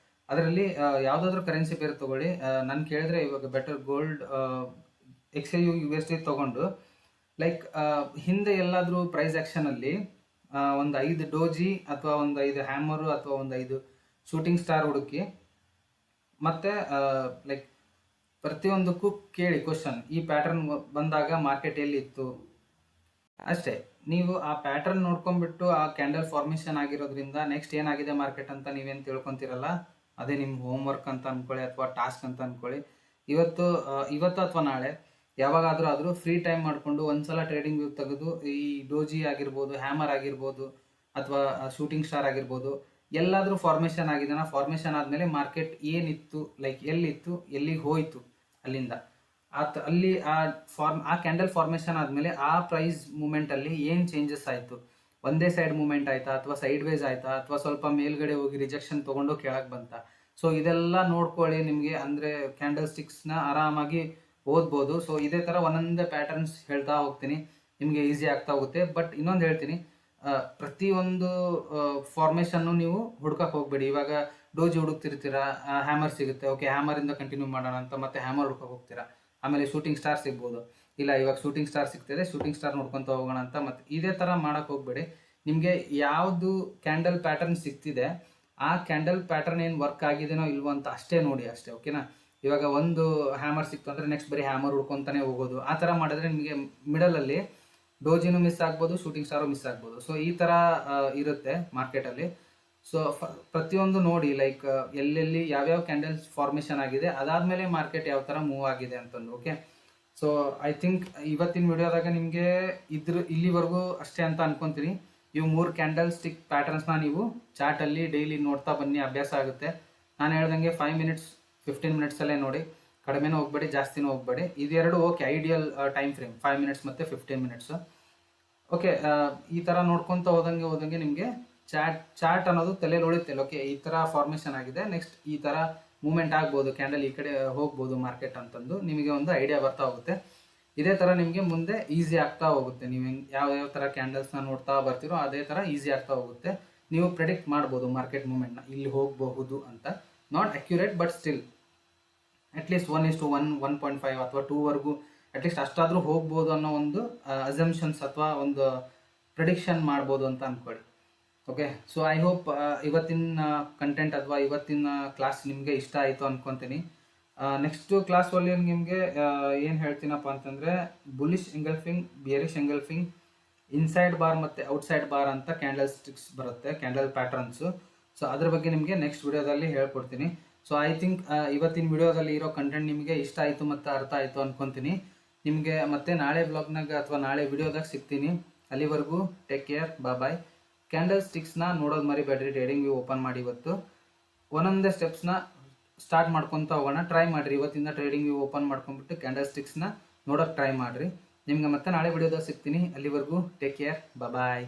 ಅದರಲ್ಲಿ ಯಾವುದಾದ್ರೂ ಕರೆನ್ಸಿ ಪೇರ್ ತೊಗೊಳ್ಳಿ. ನಾನು ಕೇಳಿದ್ರೆ ಇವಾಗ ಬೆಟರ್ ಗೋಲ್ಡ್ XAU USD ತೊಗೊಂಡು ಲೈಕ್ ಹಿಂದೆ ಎಲ್ಲಾದರೂ ಪ್ರೈಸ್ ಆ್ಯಕ್ಷನಲ್ಲಿ ಒಂದು 5 ಡೋಜಿ ಅಥವಾ ಒಂದು 5 ಹ್ಯಾಮರು ಅಥವಾ ಒಂದು 5 ಶೂಟಿಂಗ್ ಸ್ಟಾರ್ ಹುಡುಕಿ, ಮತ್ತು ಲೈಕ್ ಪ್ರತಿಯೊಂದಕ್ಕೂ ಕೇಳಿ ಕ್ವಶನ್, ಈ ಪ್ಯಾಟರ್ನ್ ಬಂದಾಗ ಮಾರ್ಕೆಟ್ ಎಲ್ಲಿತ್ತು ಅಷ್ಟೇ. ನೀವು ಆ ಪ್ಯಾಟರ್ನ್ ನೋಡ್ಕೊಂಡ್ಬಿಟ್ಟು ಆ ಕ್ಯಾಂಡಲ್ ಫಾರ್ಮೇಷನ್ ಆಗಿರೋದ್ರಿಂದ ನೆಕ್ಸ್ಟ್ ಏನಾಗಿದೆ ಮಾರ್ಕೆಟ್ ಅಂತ ನೀವೇನು ತಿಳ್ಕೊತೀರಲ್ಲ, ಅದೇ ನಿಮ್ಮ ಹೋಮ್ವರ್ಕ್ ಅಂತ ಅಂದ್ಕೊಳ್ಳಿ ಅಥವಾ ಟಾಸ್ಕ್ ಅಂತ ಅಂದ್ಕೊಳ್ಳಿ. ಇವತ್ತು ಅಥವಾ ನಾಳೆ ಯಾವಾಗಾದರೂ ಫ್ರೀ ಟೈಮ್ ಮಾಡಿಕೊಂಡು ಒಂದ್ಸಲ ಟ್ರೇಡಿಂಗ್ ವ್ಯೂ ತೆಗೆದು ಈ ಡೋಜಿ ಆಗಿರ್ಬೋದು, ಹ್ಯಾಮರ್ ಆಗಿರ್ಬೋದು, ಅಥವಾ ಶೂಟಿಂಗ್ ಸ್ಟಾರ್ ಆಗಿರ್ಬೋದು, ಎಲ್ಲಾದರೂ ಫಾರ್ಮೇಷನ್ ಆಗಿದೆನಾ, ಫಾರ್ಮೇಷನ್ ಆದಮೇಲೆ ಮಾರ್ಕೆಟ್ ಏನಿತ್ತು, ಲೈಕ್ ಎಲ್ಲಿತ್ತು, ಎಲ್ಲಿಗೆ ಹೋಯಿತು, ಅಲ್ಲಿಂದ ಅಲ್ಲಿ ಆ ಕ್ಯಾಂಡಲ್ ಫಾರ್ಮೇಷನ್ ಆದಮೇಲೆ ಆ ಪ್ರೈಸ್ ಮೂಮೆಂಟಲ್ಲಿ ಏನು ಚೇಂಜಸ್ ಆಯಿತು, ಒಂದೇ ಸೈಡ್ ಮೂಮೆಂಟ್ ಆಯಿತಾ, ಅಥವಾ ಸೈಡ್ ವೇಸ್ ಆಯಿತಾ, ಅಥವಾ ಸ್ವಲ್ಪ ಮೇಲ್ಗಡೆ ಹೋಗಿ ರಿಜೆಕ್ಷನ್ ತೊಗೊಂಡು ಕೆಳಗೆ ಬಂತಾ. ಸೊ ಇದೆಲ್ಲ ನೋಡ್ಕೊಳ್ಳಿ ನಿಮಗೆ, ಅಂದರೆ ಕ್ಯಾಂಡಲ್ ಸ್ಟಿಕ್ಸ್ನ ಆರಾಮಾಗಿ ಓದ್ಬೋದು. ಸೊ ಇದೇ ಥರ ಒಂದೊಂದೇ ಪ್ಯಾಟರ್ನ್ಸ್ ಹೇಳ್ತಾ ಹೋಗ್ತೀನಿ, ನಿಮಗೆ ಈಸಿ ಆಗ್ತಾ ಹೋಗುತ್ತೆ. ಬಟ್ ಇನ್ನೊಂದು ಹೇಳ್ತೀನಿ, ಪ್ರತಿಯೊಂದು ಫಾರ್ಮೇಷನ್ನು ನೀವು ಹುಡ್ಕಕ್ಕೆ ಹೋಗಬೇಡಿ. ಇವಾಗ ಡೋಜಿ ಹುಡುಕ್ತಿರ್ತೀರಾ, ಹ್ಯಾಮರ್ ಸಿಗುತ್ತೆ, ಓಕೆ ಹ್ಯಾಮರಿಂದ ಕಂಟಿನ್ಯೂ ಮಾಡೋಣ ಅಂತ ಮತ್ತೆ ಹ್ಯಾಮರ್ ಹುಡ್ಕಕ್ಕೆ ಹೋಗ್ತೀರಾ. ಆಮೇಲೆ ಶೂಟಿಂಗ್ ಸ್ಟಾರ್ ಸಿಗ್ಬೋದು, ಇಲ್ಲ ಇವಾಗ ಶೂಟಿಂಗ್ ಸ್ಟಾರ್ ಸಿಗ್ತಿದೆ, ಶೂಟಿಂಗ್ ಸ್ಟಾರ್ ನೋಡ್ಕೊತ ಹೋಗೋಣ ಅಂತ ಮತ್ತೆ ಇದೇ ಥರ ಮಾಡೋಕ್ಕೆ ಹೋಗಬೇಡಿ. ನಿಮಗೆ ಯಾವುದು ಕ್ಯಾಂಡಲ್ ಪ್ಯಾಟರ್ನ್ ಸಿಗ್ತಿದೆ, ಆ ಕ್ಯಾಂಡಲ್ ಪ್ಯಾಟರ್ನ್ ಏನು ವರ್ಕ್ ಆಗಿದೆನೋ ಇಲ್ವೋ ಅಂತ ಅಷ್ಟೇ ನೋಡಿ, ಅಷ್ಟೇ. ಓಕೆನಾ? ಇವಾಗ ಒಂದು ಹ್ಯಾಮರ್ ಸಿಕ್ತು ಅಂದರೆ ನೆಕ್ಸ್ಟ್ ಬರೀ ಹ್ಯಾಮರ್ ಹುಡ್ಕೊತಾನೆ ಹೋಗೋದು, ಆ ಥರ ಮಾಡಿದ್ರೆ ನಿಮಗೆ ಮಿಡಲಲ್ಲಿ ಡೋಜಿನೂ ಮಿಸ್ ಆಗ್ಬೋದು, ಶೂಟಿಂಗ್ ಸ್ಟಾರು ಮಿಸ್ ಆಗ್ಬೋದು. ಸೊ ಈ ಥರ ಇರುತ್ತೆ ಮಾರ್ಕೆಟಲ್ಲಿ. ಸೊ ಪ್ರತಿಯೊಂದು ನೋಡಿ, ಲೈಕ್ ಎಲ್ಲೆಲ್ಲಿ ಯಾವ್ಯಾವ ಕ್ಯಾಂಡಲ್ಸ್ ಫಾರ್ಮೇಷನ್ ಆಗಿದೆ, ಅದಾದಮೇಲೆ ಮಾರ್ಕೆಟ್ ಯಾವ ಥರ ಮೂವ್ ಆಗಿದೆ ಅಂತಂದು. ಓಕೆ, ಸೊ ಐ ಥಿಂಕ್ ಇವತ್ತಿನ ವಿಡಿಯೋದಾಗ ನಿಮಗೆ ಇಲ್ಲಿವರೆಗೂ ಅಷ್ಟೇ ಅಂತ ಅನ್ಕೊತೀನಿ. ಇವು 3 ಕ್ಯಾಂಡಲ್ ಸ್ಟಿಕ್ ಪ್ಯಾಟರ್ನ್ಸ್ನ ನೀವು ಚಾರ್ಟಲ್ಲಿ ಡೈಲಿ ನೋಡ್ತಾ ಬನ್ನಿ, ಅಭ್ಯಾಸ ಆಗುತ್ತೆ. ನಾನು ಹೇಳ್ದಂಗೆ 5 ಮಿನಿಟ್ಸ್ 15 ಮಿನಿಟ್ಸಲ್ಲೇ ನೋಡಿ, ಕಡಿಮೆನೂ ಹೋಗಬೇಡಿ, ಜಾಸ್ತಿನೂ ಹೋಗಬೇಡಿ. ಇದೆರಡು okay, ideal time frame 5 minutes ಮತ್ತು 15 ಮಿನಿಟ್ಸು. ಓಕೆ, ಈ ಥರ ನೋಡ್ಕೊತ ಹೋದಂಗೆ ನಿಮಗೆ ಚಾರ್ಟ್ ಅನ್ನೋದು ತಲೆಯಲ್ಲಿ ಉಳಿತಿಲ್ಲ. ಓಕೆ, ಈ ಥರ ಫಾರ್ಮೇಷನ್ ಆಗಿದೆ, ನೆಕ್ಸ್ಟ್ ಈ ಥರ ಮೂಮೆಂಟ್ ಆಗ್ಬೋದು, ಕ್ಯಾಂಡಲ್ ಈ ಕಡೆ ಹೋಗ್ಬೋದು ಮಾರ್ಕೆಟ್ ಅಂತಂದು ನಿಮಗೆ ಒಂದು ಐಡಿಯಾ ಬರ್ತಾ ಹೋಗುತ್ತೆ. ಇದೇ ಥರ ನಿಮಗೆ ಮುಂದೆ ಈಸಿ ಆಗ್ತಾ ಹೋಗುತ್ತೆ. ನೀವು ಯಾವ ಥರ ಕ್ಯಾಂಡಲ್ಸ್ನ ನೋಡ್ತಾ ಬರ್ತೀರೋ ಅದೇ ಥರ ಈಸಿ ಆಗ್ತಾ ಹೋಗುತ್ತೆ. ನೀವು ಪ್ರೆಡಿಕ್ಟ್ ಮಾಡ್ಬೋದು ಮಾರ್ಕೆಟ್ ಮೂಮೆಂಟ್ನ, ಇಲ್ಲಿ ಹೋಗಬಹುದು ಅಂತ. Not accurate, but still at least 1:1, 1.5 ಅಥವಾ 2ವರೆಗೂ ಅಟ್ಲೀಸ್ಟ್ ಅಷ್ಟಾದರೂ ಹೋಗ್ಬೋದು ಅನ್ನೋ ಒಂದು ಅಸಂಪ್ಷನ್ಸ್ ಅಥವಾ ಒಂದು ಪ್ರಿಡಿಕ್ಷನ್ ಮಾಡ್ಬೋದು ಅಂತ ಅಂದ್ಕೊಳ್ಳಿ. ಓಕೆ, ಸೊ ಐ ಹೋಪ್ ಇವತ್ತಿನ ಕಂಟೆಂಟ್ ಅಥವಾ ಇವತ್ತಿನ ಕ್ಲಾಸ್ ನಿಮಗೆ ಇಷ್ಟ ಆಯಿತು ಅಂದ್ಕೊತೀನಿ. ನೆಕ್ಸ್ಟ್ ಕ್ಲಾಸಲ್ಲಿ ನಿಮಗೆ ಏನು ಹೇಳ್ತೀನಪ್ಪ ಅಂತಂದರೆ, bullish engulfing, bearish engulfing, inside bar ಮತ್ತು ಔಟ್ಸೈಡ್ ಬಾರ್ ಅಂತ ಕ್ಯಾಂಡಲ್ ಸ್ಟಿಕ್ಸ್ ಬರುತ್ತೆ, ಕ್ಯಾಂಡಲ್ ಪ್ಯಾಟರ್ನ್ಸು. ಸೊ ಅದ್ರ ಬಗ್ಗೆ ನಿಮಗೆ ನೆಕ್ಸ್ಟ್ ವಿಡಿಯೋದಲ್ಲಿ ಹೇಳ್ಕೊಡ್ತೀನಿ. ಸೊ ಐ ಥಿಂಕ್ ಇವತ್ತಿನ ವಿಡಿಯೋದಲ್ಲಿ ಇರೋ ಕಂಟೆಂಟ್ ನಿಮಗೆ ಇಷ್ಟ ಆಯಿತು ಮತ್ತು ಅರ್ಥ ಆಯಿತು ಅಂದ್ಕೊತೀನಿ. ನಿಮಗೆ ಮತ್ತೆ ನಾಳೆ ಬ್ಲಾಗ್ನಾಗ ಅಥವಾ ನಾಳೆ ವಿಡಿಯೋದಾಗ ಸಿಗ್ತೀನಿ. ಅಲ್ಲಿವರೆಗೂ ಟೇಕ್ ಕೇರ್, ಬಾಯ್. ಕ್ಯಾಂಡಲ್ ಸ್ಟಿಕ್ಸ್ನ ನೋಡೋದು ಮರಿಬೇಡ್ರಿ, ಟ್ರೇಡಿಂಗ್ ವ್ಯೂ ಓಪನ್ ಮಾಡಿ. ಇವತ್ತು ಒಂದೊಂದೇ ಸ್ಟೆಪ್ಸ್ನ ಸ್ಟಾರ್ಟ್ ಮಾಡ್ಕೊತ ಹೋಗೋಣ. ಟ್ರೈ ಮಾಡಿರಿ, ಇವತ್ತಿಂದ ಟ್ರೇಡಿಂಗ್ ವ್ಯೂ ಓಪನ್ ಮಾಡ್ಕೊಂಡ್ಬಿಟ್ಟು ಕ್ಯಾಂಡಲ್ ಸ್ಟಿಕ್ಸ್ನ ನೋಡೋಕ್ಕೆ ಟ್ರೈ ಮಾಡಿರಿ. ನಿಮ್ಗೆ ಮತ್ತೆ ನಾಳೆ ವಿಡಿಯೋದಾಗ ಸಿಗ್ತೀನಿ. ಅಲ್ಲಿವರೆಗೂ ಟೇಕ್ ಕೇರ್, ಬಾಯ್.